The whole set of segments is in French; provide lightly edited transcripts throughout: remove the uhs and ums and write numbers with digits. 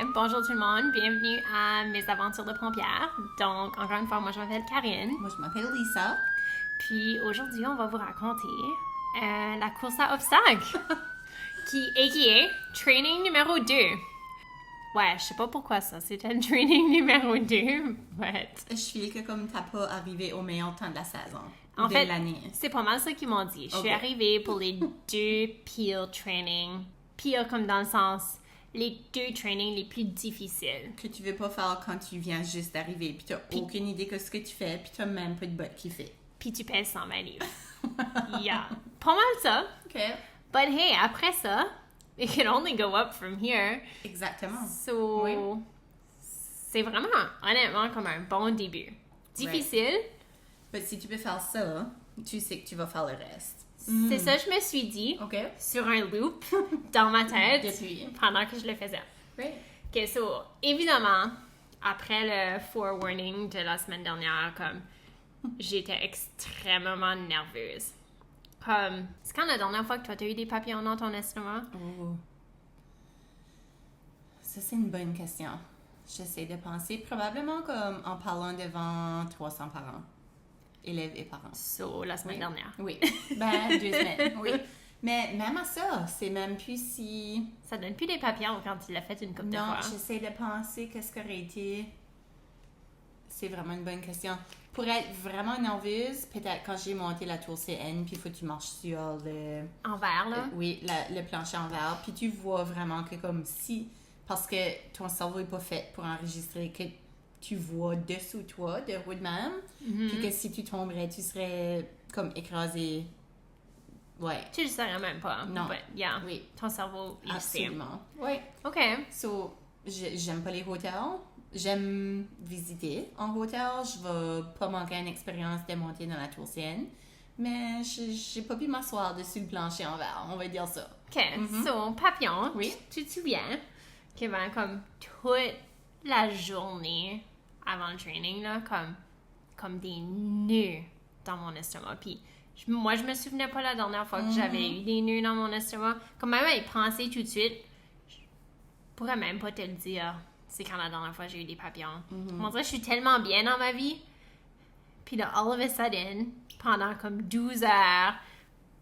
Bonjour tout le monde, bienvenue à mes aventures de pompière. Donc, encore une fois, moi je m'appelle Karine. Moi, je m'appelle Lisa. Puis aujourd'hui, on va vous raconter la course à obstacles, qui a.k.a. training numéro 2. Ouais, je sais pas pourquoi ça, c'était le training numéro 2, but... Je file que comme t'as pas arrivé au meilleur temps de la saison. En de fait, l'année. c'est pas mal ça qu'ils m'ont dit. Je suis Ok. arrivée pour les 2 peel training. Peel comme dans le sens, les 2 trainings les plus difficiles. Que tu veux pas faire quand tu viens juste d'arriver, puis t'as aucune idée de ce que tu fais, puis t'as même pas de bottes qui fait. Puis tu pèses 120 livres. Yeah. Pas mal ça. OK. But hey, après ça, it can only go up from here. Exactement. So, Oui. c'est vraiment, honnêtement, comme un bon début. Difficile. Mais si tu peux faire ça, tu sais que tu vas faire le reste. C'est ça, je me suis dit, OK. sur un loop, dans ma tête, Depuis. pendant que je le faisais. Oui. Ok, so, évidemment, après le forewarning de la semaine dernière, comme, j'étais extrêmement nerveuse. Comme, c'est quand la dernière fois que toi, t'as eu des papillons dans ton estomac? Oh. Ça, c'est une bonne question. J'essaie de penser probablement comme en parlant devant 300 parents. Élèves et parents. So, la semaine dernière. Oui. Ben, 2 semaines. Oui. Mais même à ça, c'est même plus si... Ça donne plus des papillons quand tu l'as fait une couple de Non, fois. j'essaie de penser qu'est-ce qu'aurait été... C'est vraiment une bonne question. Pour être vraiment nerveuse, peut-être quand j'ai monté la tour CN, puis il faut que tu marches sur le... En verre, là. Oui, le plancher en verre. Puis tu vois vraiment que comme si... Parce que ton cerveau n'est pas fait pour enregistrer que tu vois dessous toi, de haut de même. Puis que si tu tomberais, tu serais comme écrasé. Ouais. Tu le saurais même pas. Non. But, yeah. Oui. Ton cerveau, il sait. Absolument. Oui. OK. So, j'aime pas les hôtels. J'aime visiter en hôtel. Je vais pas manquer une expérience de monter dans la tour Sienne. Mais j'ai pas pu m'asseoir dessus le plancher en verre, on va dire ça. OK. So, papillon, Oui. tu te souviens que ben, comme toute la journée avant le training, là, comme des nœuds dans mon estomac. Puis moi, je me souvenais pas la dernière fois que j'avais eu des nœuds dans mon estomac. Comme même à y penser tout de suite, je pourrais même pas te le dire. C'est quand la dernière fois j'ai eu des papillons. On dirait que je suis tellement bien dans ma vie. Puis là, all of a sudden, pendant comme 12 heures,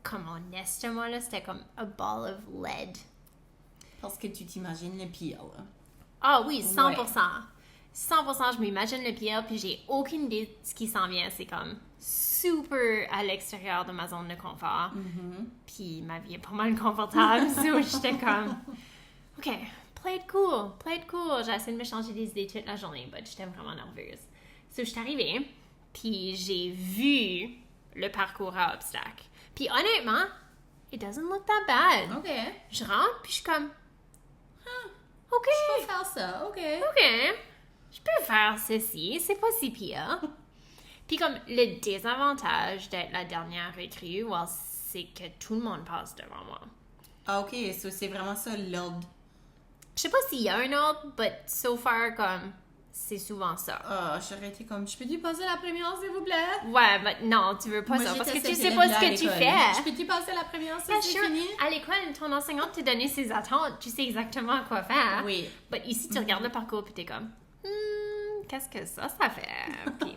comme mon estomac, là, c'était comme a ball of lead. Parce que tu t'imagines le pire, là. Ah oui, 100%. Ouais. 100%, je m'imagine le pire, puis j'ai aucune idée de ce qui s'en vient. C'est comme super à l'extérieur de ma zone de confort. Puis ma vie est pas mal confortable. So j'étais comme, OK, play it cool. J'ai essayé de me changer des idées toute la journée, mais j'étais vraiment nerveuse. So je suis arrivée, puis j'ai vu le parcours à obstacles. Puis honnêtement, it doesn't look that bad. OK. Je rentre, puis je suis comme, OK. Je peux faire ça, OK. OK, je peux faire ceci, c'est pas si pire. Puis comme le désavantage d'être la dernière recrue, well, c'est que tout le monde passe devant moi. Ah, OK, so c'est vraiment ça l'ordre. Je sais pas s'il y a un autre, but so far, comme, c'est souvent ça. Ah, j'aurais été comme, je peux-tu passer la première, s'il vous plaît? Ouais, mais non, tu veux pas Moi, ça, parce que j'étais tu cette sais pas ce élève-là à que tu l'école. fais. Je peux-tu passer la première, ça, Yeah, c'est sure. fini? À l'école, ton enseignante t'a donné ses attentes, tu sais exactement quoi faire. Oui. But ici, tu regardes le parcours puis t'es comme, qu'est-ce que ça fait? Puis,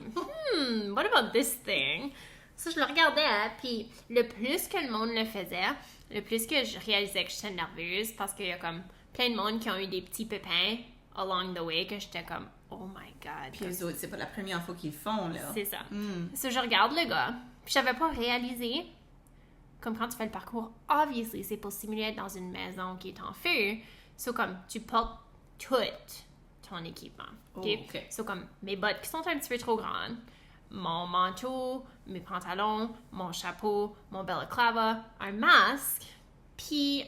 what about this thing? Ça, je le regardais, puis le plus que le monde le faisait, le plus que je réalisais que j'étais nerveuse parce qu'il y a comme plein de monde qui ont eu des petits pépins along the way que j'étais comme, oh my god. Puis eux autres, c'est pas la première fois qu'ils le font, là. C'est ça. So, je regarde le gars, puis j'avais pas réalisé, comme quand tu fais le parcours, obviously, c'est pour simuler être dans une maison qui est en feu. So, comme, tu portes tout ton équipement. OK? Oh, OK. So, comme, mes bottes qui sont un petit peu trop grandes, mon manteau, mes pantalons, mon chapeau, mon balaclava, un masque, puis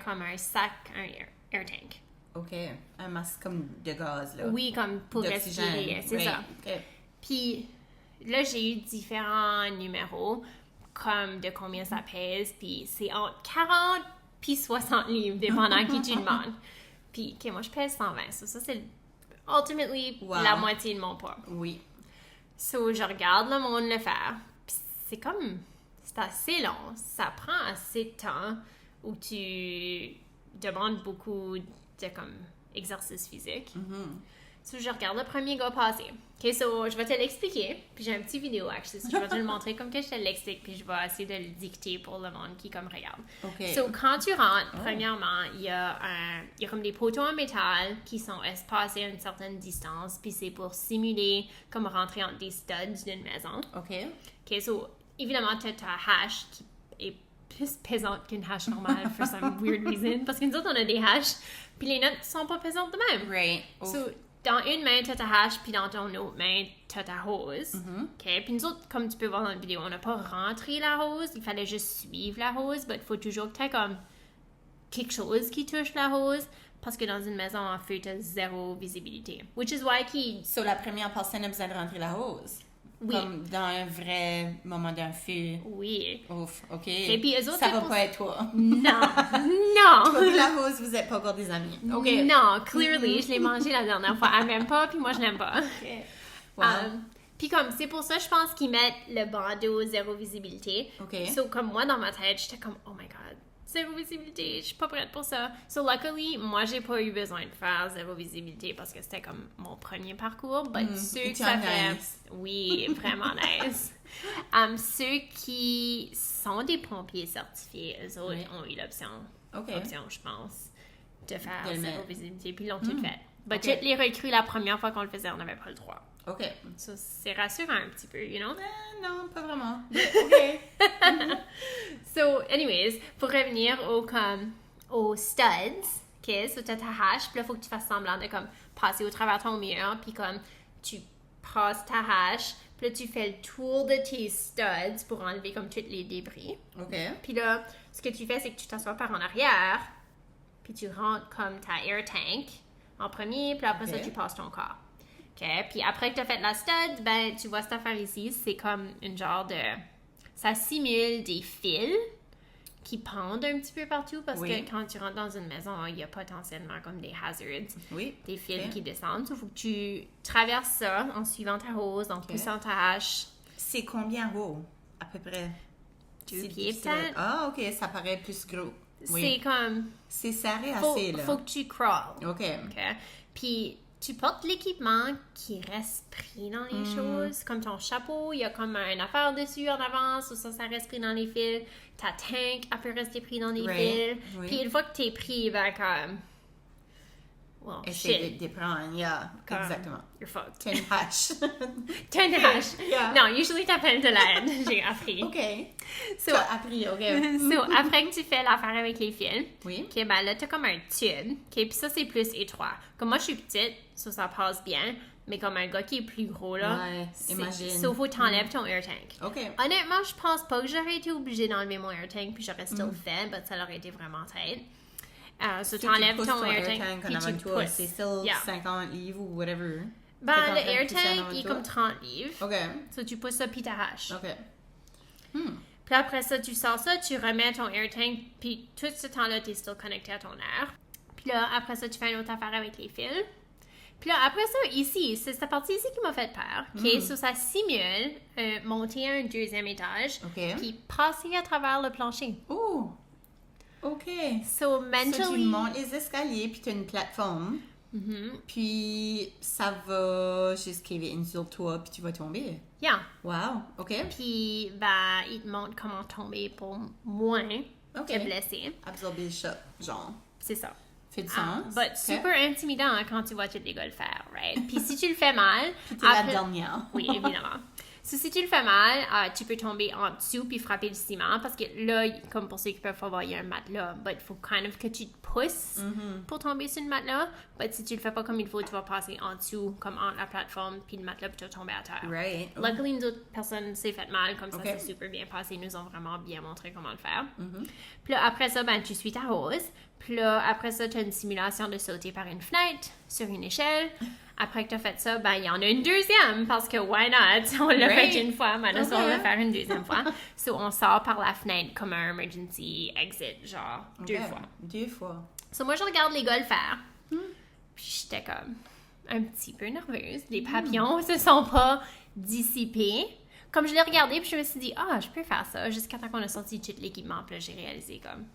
comme un sac, un air tank. OK. Un masque comme de gaz, là. Oui, comme pour D'oxygène. respirer, c'est Oui. ça. OK. Puis là, j'ai eu différents numéros, comme de combien ça pèse, puis c'est entre 40 puis 60 livres, dépendant qui tu demandes. Puis, OK, moi, je pèse 120, ça c'est ultimately Wow. la moitié de mon poids. Oui. So, je regarde le monde le faire, puis c'est comme, c'est assez long, ça prend assez de temps où tu demandes beaucoup de comme exercice physique. So, je regarde le premier gars passer. OK, so, je vais te l'expliquer. Puis j'ai un petit vidéo, actually. So, je vais te le montrer comme que je te l'explique. Puis je vais essayer de le dicter pour le monde qui, comme, regarde. OK. So, quand tu rentres, premièrement, il y a comme des poteaux en métal qui sont espacés à une certaine distance. Puis c'est pour simuler comme rentrer entre des studs d'une maison. OK. OK, so, évidemment, tu as ta hache qui est plus pesante qu'une hache normale for some weird reason. Parce que nous autres, on a des haches. Puis les notes sont pas pesantes de même. Right. So, dans une main, tu as ta hache, puis dans ton autre main, tu as ta hose. OK? Puis nous autres, comme tu peux voir dans la vidéo, on n'a pas rentré la hose. Il fallait juste suivre la hose. Mais il faut toujours que tu aies comme quelque chose qui touche la hose. Parce que dans une maison en feu, tu as zéro visibilité. Which is why So, la première personne a besoin de rentrer la hose. Oui. Comme dans un vrai moment d'un feu. Oui. Ouf, OK. Et puis, eux autres, ça c'est va pour- pas être toi. Non. Non. Toi et la hose, vous êtes pas encore des amis. OK. Non, clearly, je l'ai mangé la dernière fois. Elle m'aime pas, puis moi, je l'aime pas. OK. Wow. Puis comme, c'est pour ça, je pense qu'ils mettent le bandeau zéro visibilité. OK. So, comme moi, dans ma tête, j'étais comme, oh my god, zéro visibilité, je suis pas prête pour ça. So, luckily, moi, j'ai pas eu besoin de faire zéro visibilité parce que c'était comme mon premier parcours. But ceux que it's ça nice. fait... Oui, vraiment nice. Ceux qui sont des pompiers certifiés, eux autres Oui. ont eu l'option, OK. je pense, de faire De le zéro mettre. visibilité, puis ils l'ont tout fait. But OK. toutes les recrues, la première fois qu'on le faisait, on n'avait pas le droit. OK. So, c'est rassurant un petit peu, you know? Non, pas vraiment. OK. So, anyways, pour revenir aux studs, ok, so t'as ta hache, puis là, faut que tu fasses semblant de comme passer au travers ton mur, puis comme tu passes ta hache, puis là, tu fais le tour de tes studs pour enlever comme tous les débris. OK. Puis là, ce que tu fais, c'est que tu t'assois par en arrière, puis tu rentres comme ta air tank en premier, puis après ça, Ok. tu passes ton corps. OK? Puis après que tu as fait la stud, ben, tu vois cette affaire ici, c'est comme une genre de... Ça simule des fils qui pendent un petit peu partout parce Oui. que quand tu rentres dans une maison, il y a potentiellement comme des hazards, Oui. des fils Ok. qui descendent. Il faut que tu traverses ça en suivant ta hose, en poussant ta hache. C'est combien haut, à peu près? 2 C'est pieds difficile. peut-être. Ah, OK, ça paraît plus gros. C'est Oui. comme... C'est serré Faut, assez, là. faut que tu crawles. OK. OK? Puis, tu portes l'équipement qui reste pris dans les choses. Comme ton chapeau, il y a comme une affaire dessus en avance, ou ça reste pris dans les fils. Ta tank, elle peut rester pris dans les Right. fils. Oui. Puis, une fois que t'es pris, ben, comme... Well, Essayer shit. de prendre, yeah, Comme, exactement. You're fucked. T'as une hache. T'as une hache. Yeah. Non, usually t'appelles de l'aide. J'ai appris. OK. So, T'as appris, OK. so, après que tu fais l'affaire avec les fils, Oui. OK, ben là, t'as comme un tube. OK, puis ça, c'est plus étroit. Comme moi, je suis petite, ça passe bien. Mais comme un gars qui est plus gros, là, Ouais, imagine. Sauf faut t'enlèves ton air tank. OK. Honnêtement, je pense pas que j'aurais été obligée d'enlever mon air tank, puis j'aurais still fait, mais ça aurait été vraiment tight. So, Si t'enlèves tu pousses ton air tank, en puis avant tu de toi, pousses. c'est still Yeah. 50 livres ou whatever. Ben, T'es en le train de air pousser en tank, avant de il est toi? comme 30 livres. OK. So, tu pousses ça, puis t'arraches. OK. Puis après ça, tu sors ça, tu remets ton air tank, puis tout ce temps-là, t'es still connecté à ton air. Puis là, après ça, tu fais une autre affaire avec les fils. Puis là, après ça, ici, c'est cette partie ici qui m'a fait peur. OK? So, ça simule monter à un deuxième étage, OK. puis passer à travers le plancher. Oh! OK. So, So, tu mentally... montes les escaliers, puis tu as une plateforme. Puis ça va juste caver in sur toi, puis tu vas tomber. Yeah. Wow. OK. Puis, ben, il te montre comment tomber pour moins OK. te blesser. Absorber le choc, genre. C'est ça. Fait du sens. But OK. super intimidant quand tu vois tous les gars le faire, right? Puis si tu le fais mal... Puis t'es la après- dernière. Oui, évidemment. Si tu le fais mal, tu peux tomber en dessous puis frapper le ciment parce que là, comme pour ceux qui peuvent pas voir, il y a un matelas. But il faut kind of que tu te pousses pour tomber sur le matelas. But si tu le fais pas comme il faut, tu vas passer en dessous, comme entre la plateforme puis le matelas puis tu vas tomber à terre. Right. Luckily, nous autres personnes s'est fait mal, comme ça, Ok. c'est super bien passé. Ils nous ont vraiment bien montré comment le faire. Puis là, après ça, ben, tu suis ta hose. Puis là, après ça, tu as une simulation de sauter par une fenêtre, sur une échelle. Après que tu as fait ça, ben, il y en a une deuxième, parce que why not? On l'a Right. fait une fois, maintenant, Ok. on va le faire une deuxième fois. So, on sort par la fenêtre comme un emergency exit, genre, deux OK. fois. 2 fois. So, moi, je regarde les gars le faire. Puis j'étais comme un petit peu nerveuse. Les papillons se sont pas dissipés. Comme je l'ai regardé, puis je me suis dit, je peux faire ça, jusqu'à temps qu'on a sorti tout l'équipement. Puis là, j'ai réalisé comme,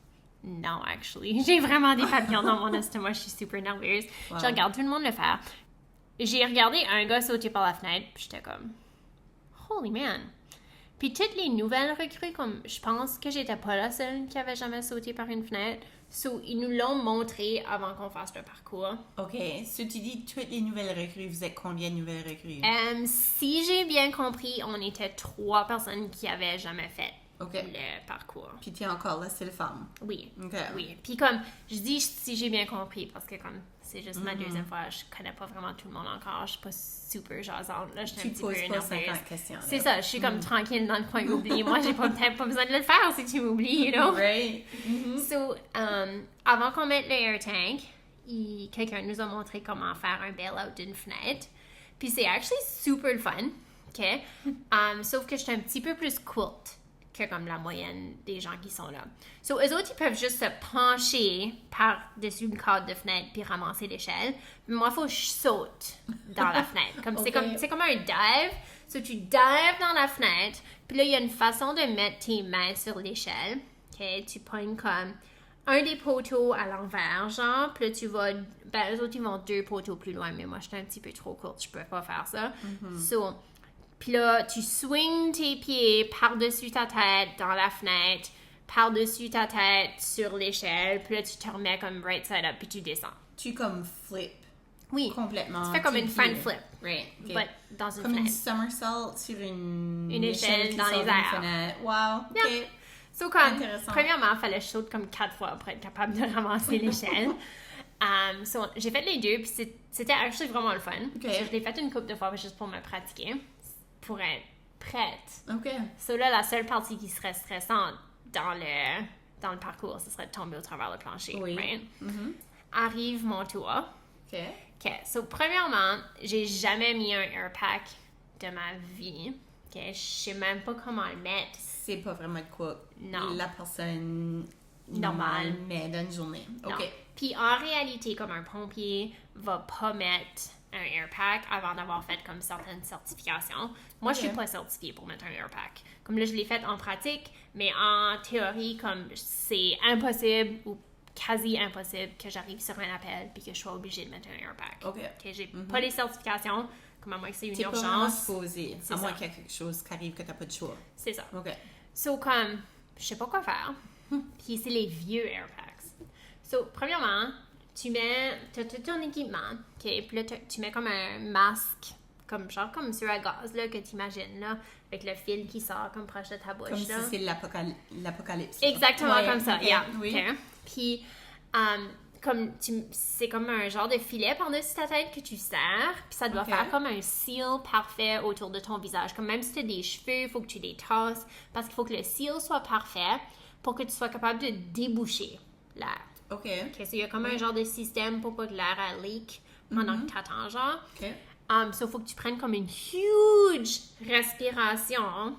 non, actually. J'ai vraiment des papillons dans mon estomac. Je suis super nerveuse. Wow. Je regarde tout le monde le faire. J'ai regardé un gars sauter par la fenêtre, puis j'étais comme, holy man. Puis toutes les nouvelles recrues, comme je pense que j'étais pas la seule qui avait jamais sauté par une fenêtre. So, ils nous l'ont montré avant qu'on fasse le parcours. OK. Si tu dis toutes les nouvelles recrues, vous êtes combien de nouvelles recrues? Si j'ai bien compris, on était 3 personnes qui avaient jamais fait OK. le parcours. Puis tu es encore la seule femme. Oui. OK. Oui. Puis comme, je dis si j'ai bien compris, parce que comme c'est juste ma deuxième fois, je connais pas vraiment tout le monde encore, je suis pas super jasante, là, je suis un Tu petit peu poses pas nerveuse. 50 questions. C'est ça, je suis comme tranquille dans le coin, oublie. Moi, j'ai peut-être pas besoin de le faire si tu m'oublies, you know? Right. So, avant qu'on mette le air tank, quelqu'un nous a montré comment faire un bail-out d'une fenêtre. Puis c'est actually super le fun, OK? Sauf que je suis un petit peu plus courte que comme la moyenne des gens qui sont là. So, eux autres, ils peuvent juste se pencher par-dessus une cadre de fenêtre puis ramasser l'échelle. Mais moi, il faut que je saute dans la fenêtre. Comme, Okay. c'est comme un dive. So, tu dives dans la fenêtre. Puis là, il y a une façon de mettre tes mains sur l'échelle. OK? Tu pognes comme un des poteaux à l'envers, genre. Puis là, tu vas... Ben, eux autres, ils vont 2 poteaux plus loin. Mais moi, je suis un petit peu trop courte. Je peux pas faire ça. So... Puis là, tu swings tes pieds par-dessus ta tête dans la fenêtre, par-dessus ta tête sur l'échelle. Puis là, tu te remets comme right side up, puis tu descends. Tu comme flip Oui. complètement. Tu fais comme tes une front pieds. flip, Right. OK. but dans une Comme une fenêtre. somersault sur une échelle qui dans sort les d'une airs. fenêtre. Wow. OK. Yeah. So, comme, Intéressant. premièrement, il fallait que je saute comme 4 fois pour être capable de ramasser l'échelle. So, j'ai fait les deux, puis c'était actually vraiment le fun. OK. Je l'ai fait une couple de fois juste pour me pratiquer, pour être prête. OK. So là, la seule partie qui serait stressante dans le parcours, ce serait de tomber au travers le plancher. Oui. Right? Mhm. Arrive mon tour. OK. OK. So, premièrement, j'ai jamais mis un air pack de ma vie. OK. Je sais même pas comment le mettre. C'est pas vraiment de quoi Non. la personne Normale. normale met dans une journée. Non. OK. Puis en réalité, comme un pompier va pas mettre un air pack avant d'avoir fait comme certaines certifications. Moi, je suis Ok. pas certifiée pour mettre un air pack. Comme là, je l'ai fait en pratique, mais en théorie, comme c'est impossible ou quasi impossible que j'arrive sur un appel puis que je sois obligée de mettre un air pack. OK. Que j'ai pas les certifications, comme à moins que c'est une T'es pas vraiment urgence. supposé, C'est à moins ça. qu'il y ait quelque chose qui arrive que t'as pas de choix. C'est ça. OK. So, comme, je sais pas quoi faire. Puis c'est les vieux air packs. So, premièrement, t'as tout ton équipement, OK? Puis là, tu mets comme un masque, comme genre comme sur un gaz, là, que t'imagines, là, avec le fil qui sort comme proche de ta bouche, Comme si là. c'est l'apocalypse. là. Exactement Ouais, comme ça, ok, yeah. Oui. OK? Puis, c'est comme un genre de filet par-dessus ta tête que tu serres, puis ça doit Ok. faire comme un seal parfait autour de ton visage. Comme même si tu as des cheveux, il faut que tu les tasses, parce qu'il faut que le seal soit parfait pour que tu sois capable de déboucher l'air. OK. OK, so il y a comme un genre de système pour pas que l'air elle leak pendant que tu attends, genre. OK. So, il faut que tu prennes comme une huge respiration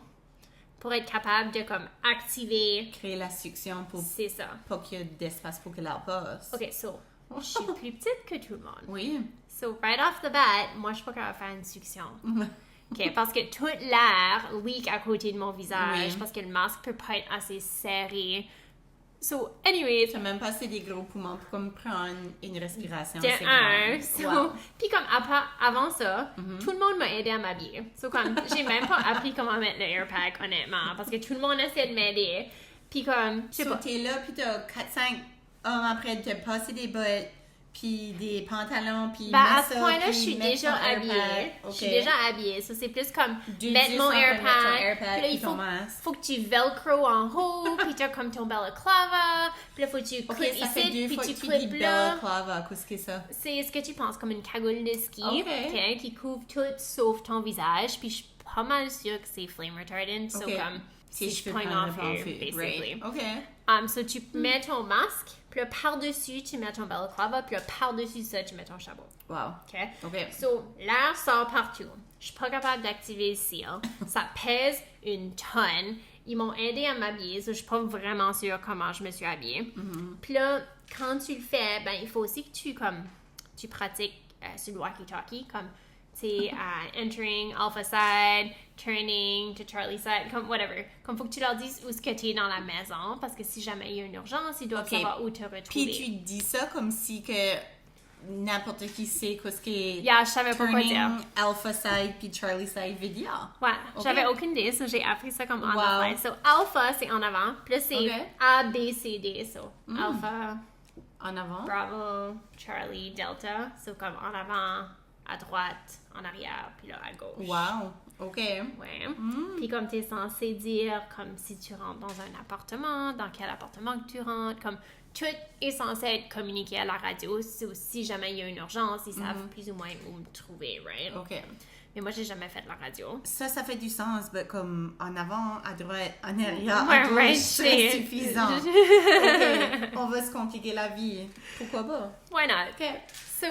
pour être capable de comme activer. Créer la succión pour C'est ça. pas qu'il y ait d'espace pour que l'air passe. OK, so, je suis plus petite que tout le monde. Oui. So, right off the bat, moi, je suis pas capable de faire une succion. OK, parce que tout l'air leak à côté de mon visage, Oui. parce que le masque peut pas être assez serré. So, anyways, T'as même pas assez des gros poumons pour comme prendre une respiration. de c'est un. grand. So, Wow. puis comme avant ça, tout le monde m'a aidé à m'habiller. So, comme, j'ai même pas appris comment mettre le air pack, honnêtement, parce que tout le monde essaie de m'aider. Puis comme, je sais So, pas. t'es là, puis t'as 4-5 hommes après de te passer des bottes, puis des pantalons, puis Ben, à mettre ce ça, point-là, puis je suis mettre déjà ton air habillée. pack. Je suis OK. déjà habillée. Ça, c'est plus comme Deux mettre juste mon en train de air mettre ton pack. air pack Puis là, il puis ton masque. faut que tu velcro en haut, puis t'as comme ton balaclava. Puis là, faut que tu OK, clips ça fait ici, deux puis fois tu que tu dis clips là. balaclava. Qu'est-ce que c'est ça? C'est ce que tu penses, comme une cagoule de ski, OK. ok, qui couvre tout sauf ton visage. Puis je suis pas mal sûre que c'est flame retardant. So, OK. comme, Si si je je peux pogne prendre en le feu, bon feu. basically. Right. OK. So, tu mets ton masque, puis là, par-dessus, tu mets ton balaclava, puis là, par-dessus ça, tu mets ton chapeau. Wow. OK? OK. So, l'air sort partout. Je suis pas capable d'activer le seal. Ça pèse une tonne. Ils m'ont aidé à m'habiller, so je suis pas vraiment sûre comment je me suis habillée. Puis là, quand tu le fais, ben, il faut aussi que tu pratiques sur le walkie-talkie, comme c'est entering alpha side, turning to Charlie side, comme whatever. Comme faut que tu leur dises où est-ce que tu es dans la maison, parce que si jamais il y a une urgence, ils doivent savoir où te retrouver. Puis tu dis ça comme si que n'importe qui sait qu'est-ce qui est je savais pas quoi dire. turning alpha side puis Charlie side veut dire. Ouais, j'avais aucune idée, so j'ai appris ça comme on the fly. So alpha, c'est en avant, plus c'est A, B, C, D, so alpha, en avant, Bravo, Charlie, Delta, so comme en avant, à droite, en arrière, puis là à gauche. Wow, OK. Ouais. Puis comme tu es censé dire, comme si tu rentres dans un appartement, dans quel appartement que tu rentres, comme tout est censé être communiqué à la radio. Si jamais il y a une urgence, ils savent plus ou moins où me trouver, right? OK. Mais moi, j'ai jamais fait la radio. Ça fait du sens, mais comme en avant, à droite, en arrière, Ouais, à gauche, right, c'est suffisant. OK, on va se compliquer la vie. Pourquoi pas? Why not? OK. So,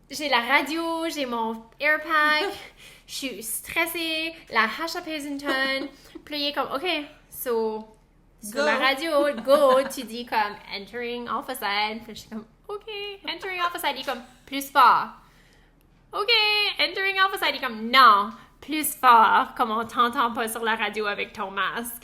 j'ai la radio, j'ai mon AirPag, je suis stressée, la hache pèse une tonne. Puis il est comme, OK, so... Sur la radio, go, tu dis comme entering alpha side. Puis je suis comme, OK, entering alpha side. Il est comme plus fort. OK, entering alpha side. Il est comme non, plus fort. Comme on t'entend pas sur la radio avec ton masque.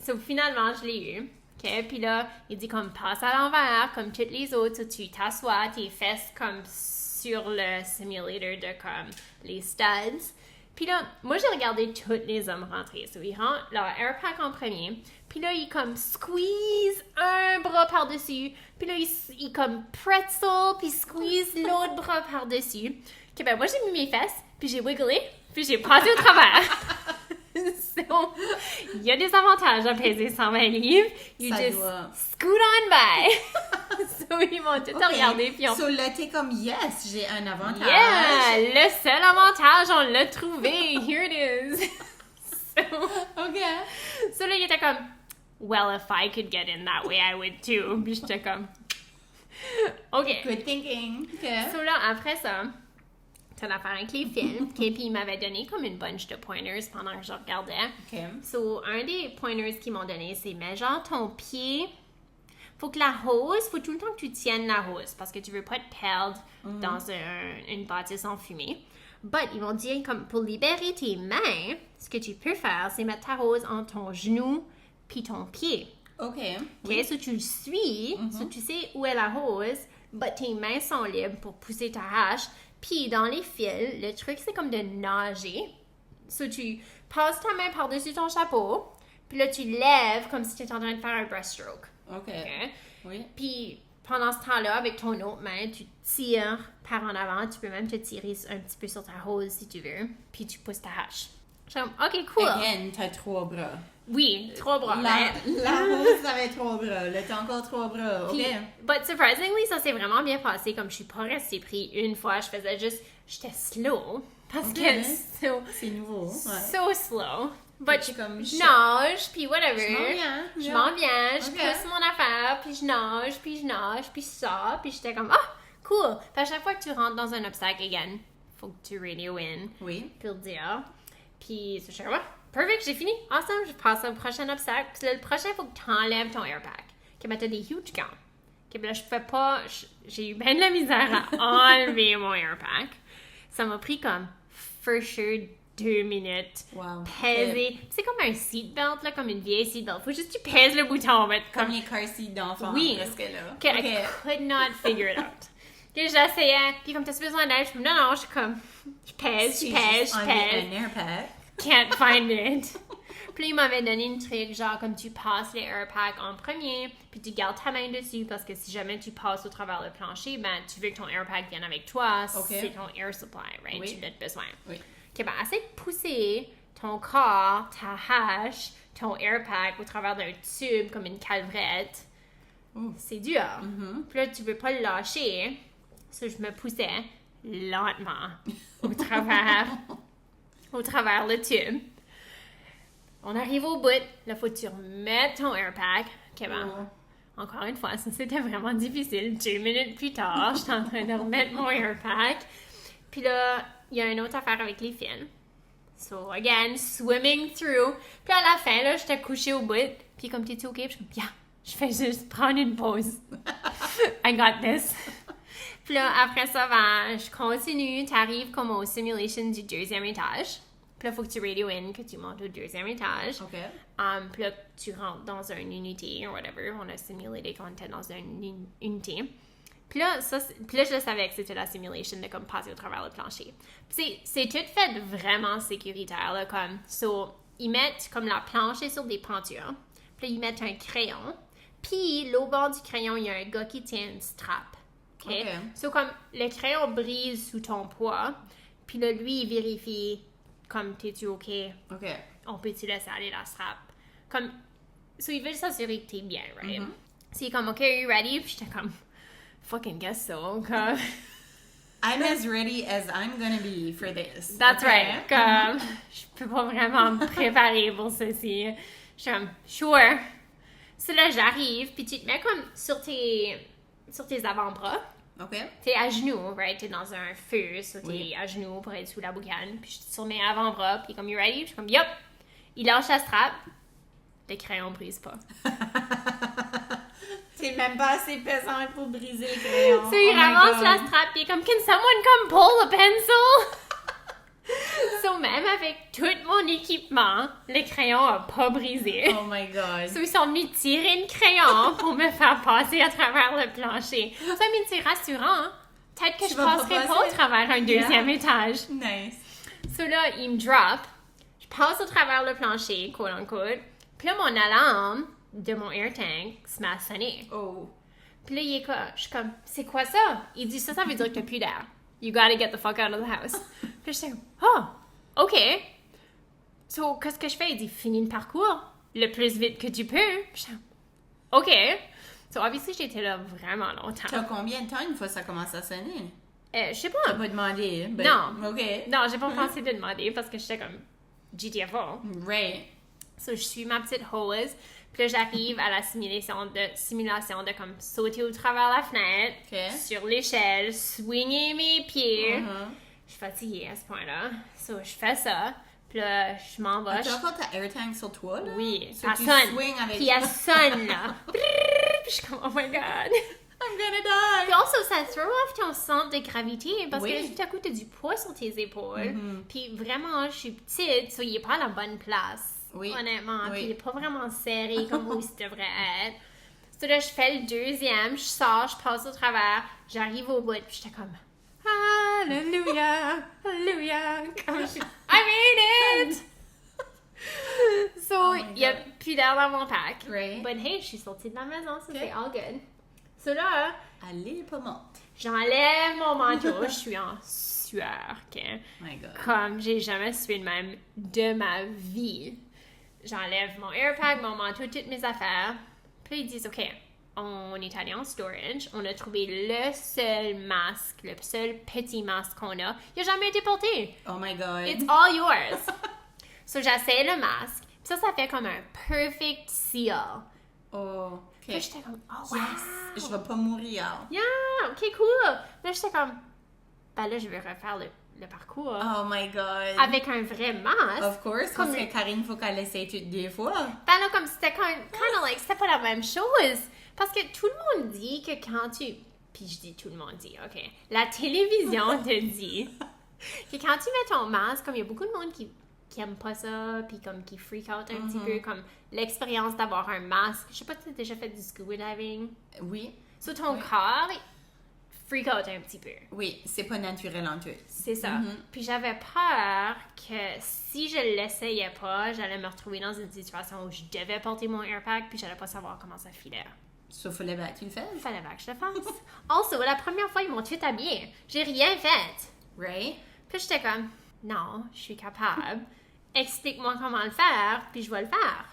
So, finalement, je l'ai eu. OK, puis là, il dit comme passe à l'envers, comme toutes les autres. So, tu t'assois, tes fesses comme sur le simulator de comme les studs. Puis là, moi, j'ai regardé tous les hommes rentrer. So, ils rentrent leur AirPack en premier. Puis là, ils comme squeeze un bras par-dessus. Puis là, ils comme pretzel, puis squeeze l'autre bras par-dessus. OK, ben moi, j'ai mis mes fesses, puis j'ai wigglé, puis j'ai passé au travers. So, il y a des avantages à peser 120 livres. You just scoot on by. So, ils m'ont tout regardé, puis on... So là, t'es comme, yes, j'ai un avantage. Yeah! Le seul avantage, on l'a trouvé. Here it is. So là, il était comme, well, if I could get in that way, I would too. Puis j'étais comme, OK. Good thinking. Okay. So là, après ça, t'as l'affaire avec les fils. OK, puis il m'avait donné comme une bunch de pointers pendant que je regardais. OK. So, un des pointers qu'ils m'ont donné, c'est mets genre ton pied. Faut que la hose, faut tout le temps que tu tiennes la hose parce que tu veux pas te perdre dans une bâtisse enfumée. But ils vont dire comme pour libérer tes mains, ce que tu peux faire, c'est mettre ta hose entre ton genou puis ton pied. OK. OK, so tu le suis, so tu sais où est la hose, but tes mains sont libres pour pousser ta hache. Puis dans les fils, le truc c'est comme de nager. So tu passes ta main par-dessus ton chapeau, puis là tu lèves comme si tu étais en train de faire un breaststroke. OK. Oui. Puis pendant ce temps-là, avec ton autre main, tu tires par en avant. Tu peux même te tirer un petit peu sur ta hose si tu veux. Puis tu pousses ta hache. Je suis comme, OK, cool. Again, t'as 3 bras. Oui, 3 bras. La hose avait 3 bras. Là, t'as encore 3 bras. OK. But surprisingly, ça s'est vraiment bien passé. Comme je suis pas restée pris une fois, j'étais slow. Parce que c'est nouveau. Ouais. So slow. But je nage, puis whatever. Je m'en viens. Je pousse mon affaire, puis je nage, puis je sors, puis j'étais comme, cool. Puis à chaque fois que tu rentres dans un obstacle, again, faut que tu radio in. Oui. Puis le dire. Puis je suis comme, perfect, j'ai fini. Awesome, je passe au prochain obstacle. Puis là, le prochain, faut que tu enlèves ton AirPack. OK, ben t'as des huge gants. OK, ben là, je fais pas, j'ai eu bien de la misère à enlever mon AirPack. Ça m'a pris comme, for sure, 2 minutes. Wow. Peser. Okay. C'est comme un seatbelt, là, comme une vieille seatbelt. Faut juste que tu pèses le bouton. Comme les car seats d'enfants. Oui. Parce que là. Okay, I could not figure it out. Puis j'essayais. Puis comme t'as besoin d'aide, je suis comme, non, je suis comme, je pèse. Un AirPack. Can't find it. Puis il m'avait donné une truc, genre comme tu passes les AirPack en premier, puis tu gardes ta main dessus, parce que si jamais tu passes au travers le plancher, ben tu veux que ton AirPack vienne avec toi. Okay. C'est ton air supply, right? Oui. Tu as besoin. Oui. OK, ben, essaie de pousser ton corps, ta hache, ton AirPack au travers d'un tube comme une calvrette. C'est dur. Puis là, tu veux pas le lâcher. So, je me poussais lentement au travers le tube. On arrive au bout. Là, faut que tu remettes ton AirPack. OK, ben, encore une fois, ça, c'était vraiment difficile. 2 minutes plus tard, j'étais en train de remettre mon AirPack. Puis là, il y a une autre affaire avec les fils. So, again, swimming through. Puis à la fin, là, j'étais couchée au bout. Puis comme t'es-tu OK? Puis je suis comme, je fais juste prendre une pause. I got this. Puis là, après ça, ben, je continue. T'arrives comme au simulation du 2e étage. Puis là, il faut que tu radio in, que tu montes au 2e étage. OK. Puis là, tu rentres dans une unité, ou whatever. On a simulé qu'on était dans une unité. Puis là, je le savais que c'était la simulation de comme passer au travers le plancher. Puis c'est tout fait vraiment sécuritaire, là, comme... So, ils mettent comme la planche est sur des pentures. Puis là, ils mettent un crayon. Puis, au bord du crayon, il y a un gars qui tient une strap. OK? So, comme le crayon brise sous ton poids. Puis là, lui, il vérifie comme, t'es-tu OK? OK. On peut-tu laisser aller la strap? Comme, so, ils veulent s'assurer que t'es bien, right? Mm-hmm. So, il est comme, OK, are you ready? Puis j'étais comme, fucking guess so. Comme... I'm as ready as I'm gonna be for this. That's okay? right. Comme, je peux pas vraiment me préparer pour ceci. Je suis comme, sure. So là, j'arrive, puis tu te mets comme sur tes avant-bras. OK. T'es à genoux, right? T'es dans un feu, so t'es à genoux pour être sous la boucane. Puis je suis sur mes avant-bras, puis comme, you ready? Puis je suis comme, yup. Il lâche la strap. Le crayon brise pas. C'est même pas assez pesant pour briser le crayon. So, il ramasse la strap, puis il est comme, can someone come pull the pencil? So, même avec tout mon équipement, le crayon a pas brisé. Oh my God. So, ils sont venus tirer le crayon pour me faire passer à travers le plancher. Ça, mais c'est rassurant, hein? Peut-être que je passerai pas au travers un 2e étage. Nice. So là, il me drop. Je passe au travers le plancher, quote unquote. Puis là, mon alarme de mon air tank se met à sonner. Oh. Puis là, je suis comme, c'est quoi ça? Il dit, ça veut dire que t'as plus d'air. You gotta get the fuck out of the house. Puis j'étais comme, oh, OK. So, qu'est-ce que je fais? Il dit, finis le parcours le plus vite que tu peux. Puis j'étais comme, OK. So, obviously, j'étais là vraiment longtemps. T'as combien de temps une fois ça commence à sonner? Je sais T'as pas. pas demandé. But, Non. OK. Non, j'ai pas pensé de demander parce que j'étais comme, GTFO. Right. So, je suis ma petite hose. Puis là, j'arrive à la simulation de comme sauter au travers la fenêtre, OK. sur l'échelle, swinger mes pieds. Uh-huh. Je suis fatiguée à ce point-là. So, je fais ça. Puis là, je m'en vais. T'as encore ta air tank sur toi, là? Oui, So ça tu sonne. swings avec Puis elle sonne, là. Puis je suis comme, oh my God. I'm gonna die. Puis also, ça throw off ton centre de gravité parce Oui. que là, tout à coup, t'as du poids sur tes épaules. Puis vraiment, je suis petite, so il est pas à la bonne place. Oui. Honnêtement. Oui. Puis il est pas vraiment serré comme où il devrait être. So là, je fais le 2e, je sors, je passe au travers, j'arrive au bout, puis j'étais comme, Hallelujah, Hallelujah. Comme je suis, I made it! So, Oh my il y a God. plus d'air dans mon pack. Right. But hey, je suis sortie de la maison, so Okay. c'est all good. So là, Allez, pas morte. j'enlève mon manteau, je suis en sueur, OK? My God. Comme j'ai jamais sué de même de ma vie. J'enlève mon airpack, mon manteau, toutes mes affaires. Puis ils disent, OK, on est allé en storage, on a trouvé le seul masque, le seul petit masque qu'on a. Il n'a jamais été porté. Oh my God. It's all yours. So j'essaie le masque. Puis ça fait comme un perfect seal. Oh, Puis OK. j'étais comme, oh wow. Yes. Je vais pas mourir. Yeah, OK, cool. Là, j'étais comme, ben là, je vais refaire le parcours Oh my God. avec un vrai masque. Of course, parce Comme- que Karine, faut qu'elle essaye toutes deux fois. Ben là, comme c'était kind of like, c'était pas la même chose. Parce que tout le monde dit que quand tu... Puis je dis tout le monde dit, OK. La télévision te dit que quand tu mets ton masque, comme il y a beaucoup de monde qui aime pas ça, puis comme qui freak out un petit peu, comme l'expérience d'avoir un masque. Je sais pas si tu as déjà fait du scuba diving. Oui. Sur ton Oui. corps, freak out un petit peu. Oui, c'est pas naturel en tout. C'est ça. Mhm. Puis j'avais peur que si je l'essayais pas, j'allais me retrouver dans une situation où je devais porter mon airpack, puis j'allais pas savoir comment ça filait. Sauf le bac, tu le fais? Il fallait bien que je le fasse. Also, la première fois, ils m'ont tout habillé. J'ai rien fait. Right? Puis j'étais comme, non, je suis capable. Explique-moi comment le faire, puis je vais le faire.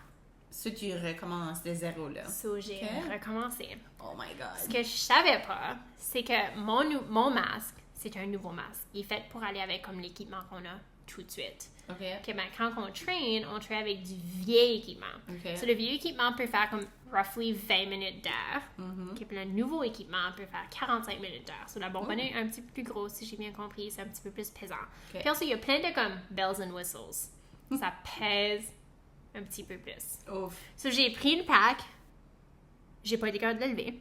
Ça, tu recommences de zéro, là. So, j'ai Ok. recommencé. Oh my Ce God. que je savais pas, c'est que mon masque, c'est un nouveau masque. Il est fait pour aller avec comme l'équipement qu'on a tout de suite. OK. Puis ben, quand on train avec du vieil équipement. OK. So, le vieux équipement peut faire comme roughly 20 minutes d'air. Mhm. Puis le nouveau équipement peut faire 45 minutes d'air. So, la bonbonne est un petit peu plus grosse, si j'ai bien compris. C'est un petit peu plus pesant. Ok. Puis ensuite, il y a plein de comme bells and whistles. Ça pèse un petit peu plus. Ouf. So, j'ai pris le pack. J'ai pas été capable de le lever.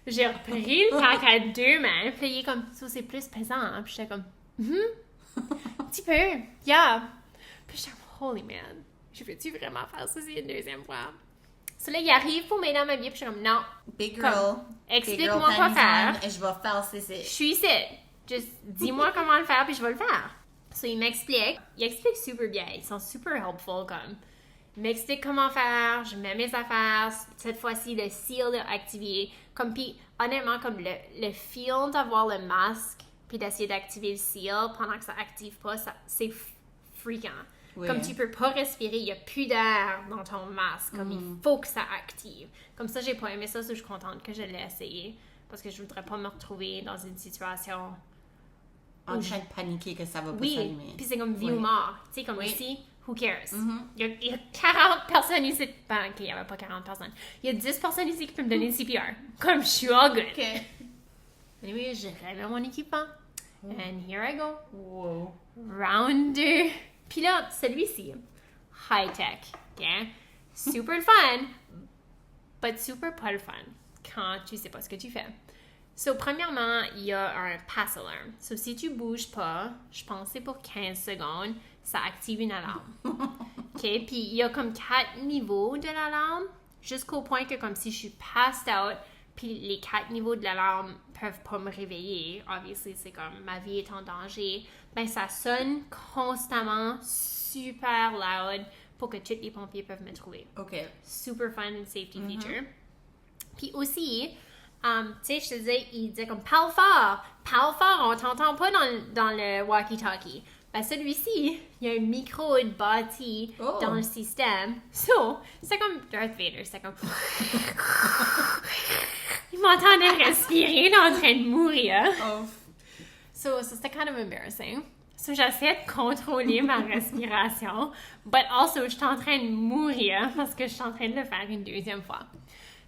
J'ai repris le pack à 2 mains. Puis il est comme, ça, c'est plus pesant. Hein? Puis j'étais comme, un petit peu, yeah. Puis j'étais comme, holy man, je veux-tu vraiment faire ça, c'est une deuxième fois? So là, il arrive pour m'aider à m'habiller. Puis je suis comme, non. Big girl. Explique-moi quoi faire. Et je vais faire ceci. Je suis ici. Juste dis-moi comment le faire, puis je vais le faire. So, il m'explique. Il explique super bien. Ils sont super helpful, comme. Il m'explique comment faire. Je mets mes affaires. Cette fois-ci, le seal est activé. Comme, puis, honnêtement, comme le feel d'avoir le masque, puis d'essayer d'activer le seal pendant que ça active pas, c'est freakant. Oui. Comme tu peux pas respirer, il y a plus d'air dans ton masque. Comme, il faut que ça active. Comme ça, j'ai pas aimé ça, so je suis contente que je l'ai essayé. Parce que je voudrais pas me retrouver dans une situation... En train de paniquer que ça va pas s'allumer. Oui, puis c'est comme vie ou mort. Tu sais, comme ici, who cares? Il y a 40 personnes ici. Ben, OK, il y avait pas 40 personnes. Il y a 10 personnes ici qui peuvent me donner le CPR. Comme, je suis all good. OK. Anyway, je rêve mon équipement. And here I go. Wow. Round 2. Puis là, celui-ci, high-tech. OK? Super fun, but super pas le fun quand tu sais pas ce que tu fais. So, premièrement, il y a un pass alarm. So, si tu bouges pas, je pense que c'est pour 15 secondes, ça active une alarme. OK? Puis, il y a comme 4 niveaux de l'alarme, jusqu'au point que comme si je suis passed out, puis les 4 niveaux de l'alarme peuvent pas me réveiller. Obviously, c'est comme ma vie est en danger. Ben, ça sonne constamment, super loud, pour que tous les pompiers peuvent me trouver. OK. Super fun safety feature. Puis aussi... tu sais, je te disais, il disait comme parle fort, on t'entend pas dans le walkie-talkie. Ben, celui-ci, il y a un micro bâti dans le système. So, c'est comme Darth Vader, c'est comme. Il m'entendait respirer, il est en train de mourir. So, c'était kind of embarrassing. So, j'essayais de contrôler ma respiration, but also, je suis en train de mourir parce que je suis en train de le faire une deuxième fois.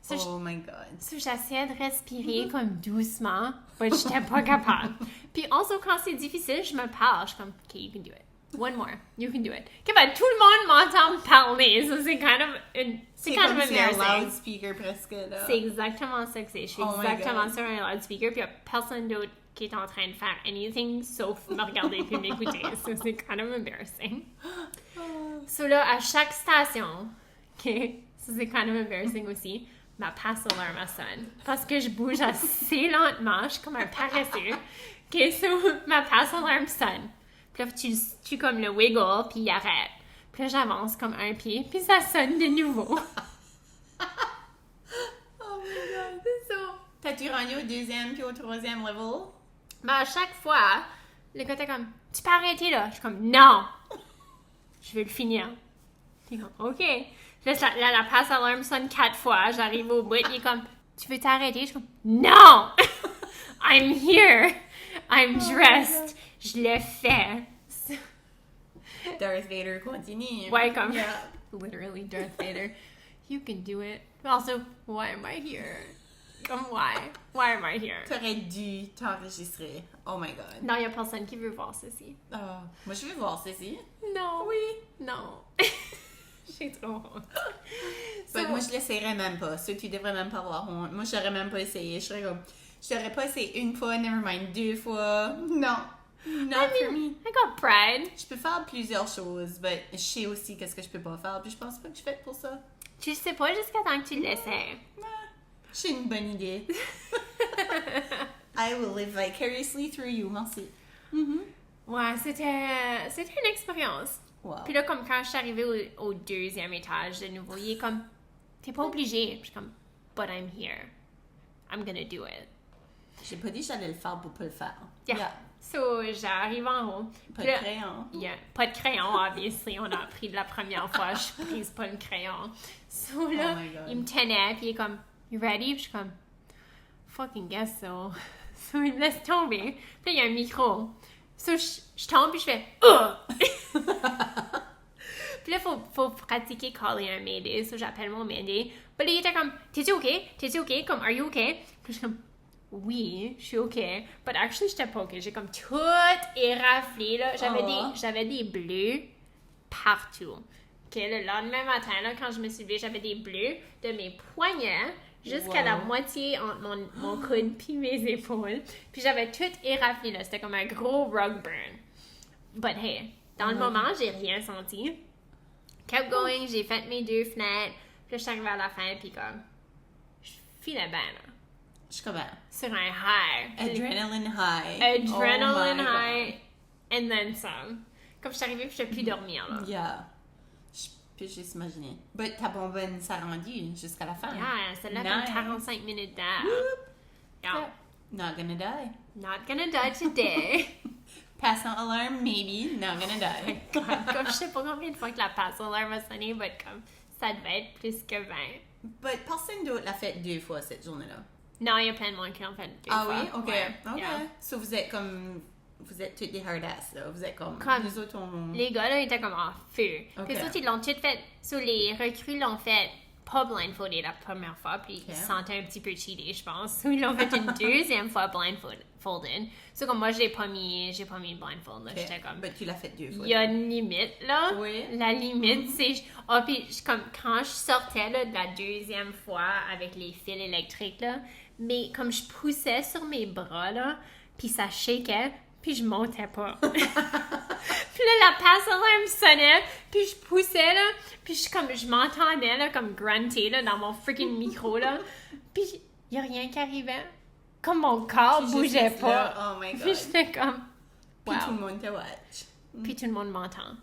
So, oh my God. So, j'essayais de respirer comme doucement, mais j'étais pas capable. Puis, also, quand c'est difficile, je me parle. Je suis comme, OK, you can do it. One more. You can do it. OK, ben, tout le monde m'entend me parler. So, c'est kind of embarrassing. C'est un loudspeaker presque, là. C'est exactement ça que c'est. Je suis exactement sur un loudspeaker, puis il y a personne d'autre qui est en train de faire anything sauf me regarder puis m'écouter. So, c'est kind of embarrassing. So, là, à chaque station, OK, so c'est kind of embarrassing aussi, ma pass alarm sonne. Parce que je bouge assez lentement, je suis comme un paresseux. OK, so ma pass alarm sonne. Puis là, tu comme le wiggle, puis il arrête. Puis là, j'avance comme un pied, puis ça sonne de nouveau. Oh my God. So, t'as-tu rendu au 2e puis au 3e level? Ben, à chaque fois, le gars était comme, tu peux arrêter là. Je suis comme, non! Je veux le finir. Il est comme, OK. Là, la pass alarm sonne 4 fois. J'arrive au bout. Il est comme, tu veux t'arrêter? Je suis comme, non! I'm here! I'm dressed! Je l'ai fait! Darth Vader continue. Ouais, comme, literally Darth Vader. You can do it. Also, why am I here? Comme, why? Why am I here? T'aurais dû t'enregistrer. Oh my God. Non, il n'y a personne qui veut voir ceci. Oh, moi, je veux voir ceci. Non. Oui. Non. J'ai trop honte. So, moi, je l'essayerais même pas. So, tu devrais même pas avoir honte. Moi, j'aurais même pas essayé. Je serais comme, je t'aurais pas essayé une fois, never mind 2 fois. Non. Not for me. I got pride. Je peux faire plusieurs choses, mais je sais aussi qu'est-ce que je peux pas faire, puis je pense pas que je suis faite pour ça. Tu sais pas jusqu'à temps que tu l'essaies. J'ai une bonne idée. I will live vicariously through you. Merci. Ouais, c'était une expérience. Wow. Puis là, comme quand je suis arrivée au 2e étage de nouveau, il est comme, t'es pas obligée. Puis je suis comme, but I'm here. I'm gonna do it. J'ai pas dit que j'allais le faire pour pas le faire. Yeah. So, j'arrive en haut. Pas de crayon. Pas de crayon, obviously. On a appris de la première fois. Je suis prise pas le crayon. So là, il me tenait, puis il est comme, you ready? Puis je suis comme, fucking guess so. So, il me laisse tomber. Puis là, il y a un micro. So, je tombe, puis je fais, Puis là, faut pratiquer caller un Mayday. So, j'appelle mon Mayday. Puis là, il était comme, t'es-tu OK? T'es-tu OK? Comme, are you OK? Puis je suis comme, oui, je suis OK. But actually, j'étais pas OK. J'ai comme tout éraflé, là. J'avais des bleus partout. OK, le lendemain matin, là, quand je me suis levée, j'avais des bleus de mes poignets jusqu'à la moitié entre mon coude puis mes épaules. Puis j'avais tout éraflé, là. C'était comme un gros rug burn. But hey, dans le moment, j'ai rien senti. Kept going, j'ai fait mes 2 fenêtres. Puis là, je suis arrivée à la fin, puis comme, je filais bien, là. Je comprends. Sur un high. Adrenaline high. Adrenaline Oh my high. And then some. Comme je suis arrivée, puis je ne plus dormir, là. Yeah. Je peux juste imaginer. But ta bonbonne s'est rendue jusqu'à la fin. Yeah, celle-là, comme 45 minutes d'air. Yeah. Not gonna die. Not gonna die today. Passant alarm, maybe. Not gonna die. Comme je sais pas combien de fois que la passe alarme a sonné, mais comme ça devait être plus que 20. But personne d'autre l'a fait 2 fois cette journée-là. Non, il y a plein de monde qui l'ont fait 2 fois. Ah oui? OK. Ouais. OK. Yeah. So vous êtes comme... Vous êtes toutes des hard ass, là. Vous êtes comme nous autres, on... Les gars, là, ils étaient comme en feu. Ok. Puis ça, ils l'ont tout fait. So, les recrues l'ont fait pas blindfolded la première fois, puis ils se sentaient un petit peu cheatés, je pense. So, ils l'ont fait une deuxième fois blindfolded. So, comme moi, j'ai pas mis le blindfold, là. Okay. J'étais comme... But tu l'as fait 2 fois. Il y a une limite, là. Oui. La limite, c'est... Ah, puis comme quand je sortais, là, de la deuxième fois avec les fils électriques, là, mais comme je poussais sur mes bras, là, puis ça shakeait, puis je montais pas. Puis là, la passe alarme sonnait, puis je poussais, là, puis je m'entendais, là, comme grunter, là, dans mon freaking micro, là, puis il y a rien qui arrivait. Comme mon corps bougeait pas. Là. Oh my God. Puis j'étais comme... Puis Wow. tout le monde te watch. Puis tout le monde m'entend.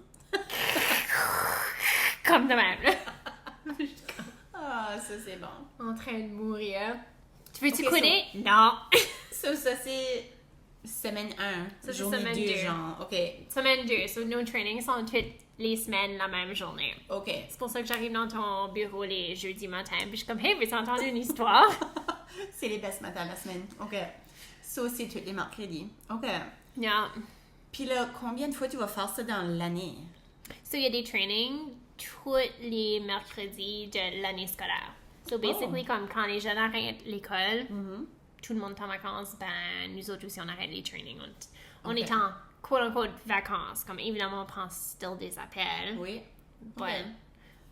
Comme de même, là. Ah, ça c'est bon. En train de mourir. Tu veux-tu Ok, couler? Non. So, ça c'est semaine 1. Ça, c'est journée semaine 2, 2. genre. OK. Semaine 2. So, nos trainings sont toutes les semaines la même journée. OK. C'est pour ça que j'arrive dans ton bureau les jeudis matins. Puis je suis comme, hey, veux-tu entendre une histoire? C'est les best matins de la semaine. OK. So, c'est tous les mercredis. OK. Yeah. Puis là, combien de fois tu vas faire ça dans l'année? So, il y a des trainings tous les mercredis de l'année scolaire. So, basically, comme quand les jeunes arrêtent l'école, tout le monde est en vacances, ben, nous autres aussi, on arrête les trainings. On Ok. est en quote-unquote vacances. Comme, évidemment, on prend still des appels. Oui. But, Ok.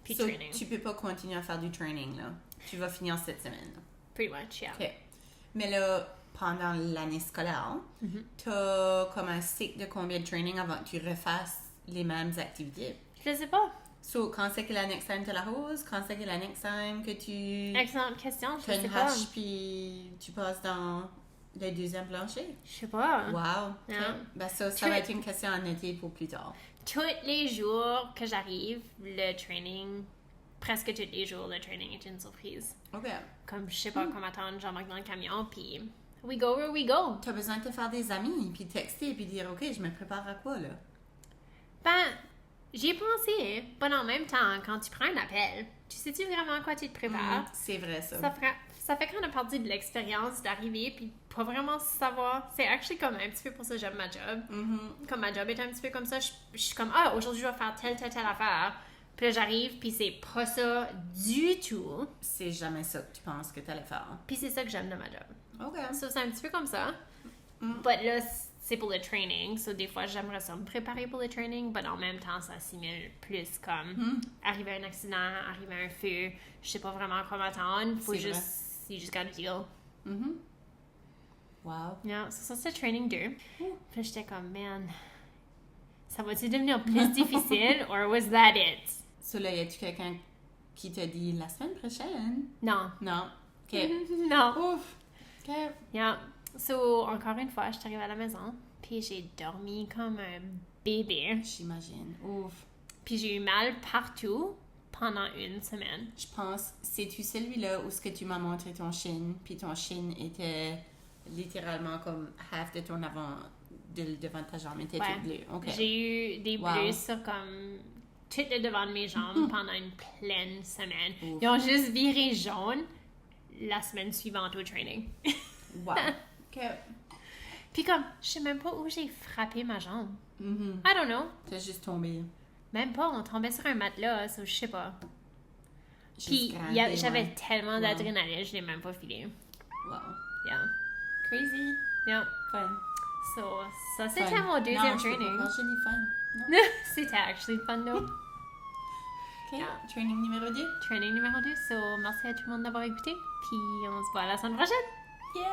puis So, training. tu peux pas continuer à faire du training, là. Tu vas finir cette semaine. Pretty much, yeah. OK. Mais là, pendant l'année scolaire, t'as comme un cycle de combien de training avant que tu refasses les mêmes activités? Je sais pas. So, quand c'est que la next time t'as la rose? Quand c'est que la next time que tu Excellente question, je t'as sais une pas. hache puis tu passes dans le deuxième plancher? Je sais pas. Wow! OK. Yeah. Ben ça va être une question à noter pour plus tard. Tous les jours que j'arrive, le training, presque tous les jours, le training est une surprise. OK. Comme je sais pas comment attendre, j'embarque dans le camion, puis we go where we go. T'as besoin de te faire des amis, puis texter, puis dire, OK, je me prépare à quoi, là? Ben, j'y ai pensé, pas en même temps, quand tu prends un appel, tu sais-tu vraiment à quoi tu te prépares? C'est vrai, ça. Ça fait quand on a partie de l'expérience d'arriver, puis pas vraiment savoir. C'est actually comme un petit peu pour ça que j'aime ma job. Comme ma job est un petit peu comme ça, je suis comme, ah, aujourd'hui je vais faire telle affaire. Puis là, j'arrive, puis c'est pas ça du tout. C'est jamais ça que tu penses que t'allais faire. Puis c'est ça que j'aime de ma job. OK. So, c'est un petit peu comme ça. But là, c'est pour le training. So, des fois, j'aimerais ça me préparer pour le training, but en même temps, ça simule plus comme arriver à un accident, arriver à un feu. Je sais pas vraiment quoi m'attendre. Faut C'est juste... You just gotta deal. Wow. Yeah, so ça, c'est training 2. Puis j'étais comme, man, ça va-tu devenir plus difficile, or was that it? So là, y a-tu quelqu'un qui t'a dit la semaine prochaine? Non. Non. OK. Non. Ouf. OK. Yeah. So, encore une fois, je suis arrivée à la maison, puis j'ai dormi comme un bébé. J'imagine. Ouf. Puis j'ai eu mal partout pendant une semaine. Je pense, c'est-tu celui-là où ce que tu m'as montré ton shin, puis ton shin était littéralement comme half de ton avant, devant ta jambe était tout bleu. OK. J'ai eu des bleus sur comme tout le devant de mes jambes pendant une pleine semaine. Ouf. Ils ont juste viré jaune la semaine suivante au training. Wow. OK. Puis comme, je sais même pas où j'ai frappé ma jambe. Mm-hmm. I don't know. T'as juste tombé. Même pas, on tombait sur un matelas, so je sais pas. Juste Puis grimpé, j'avais ouais. tellement d'adrénaline, je l'ai même pas filé. Wow. Yeah. Crazy. Yeah. Fun. So, ça c'était Fun. mon deuxième non, training. Non, je dis fun. Non. C'était actually fun though. OK. Yeah. Training numéro 2. Training numéro 2. So, merci à tout le monde d'avoir écouté. Puis on se voit la semaine prochaine. Yay!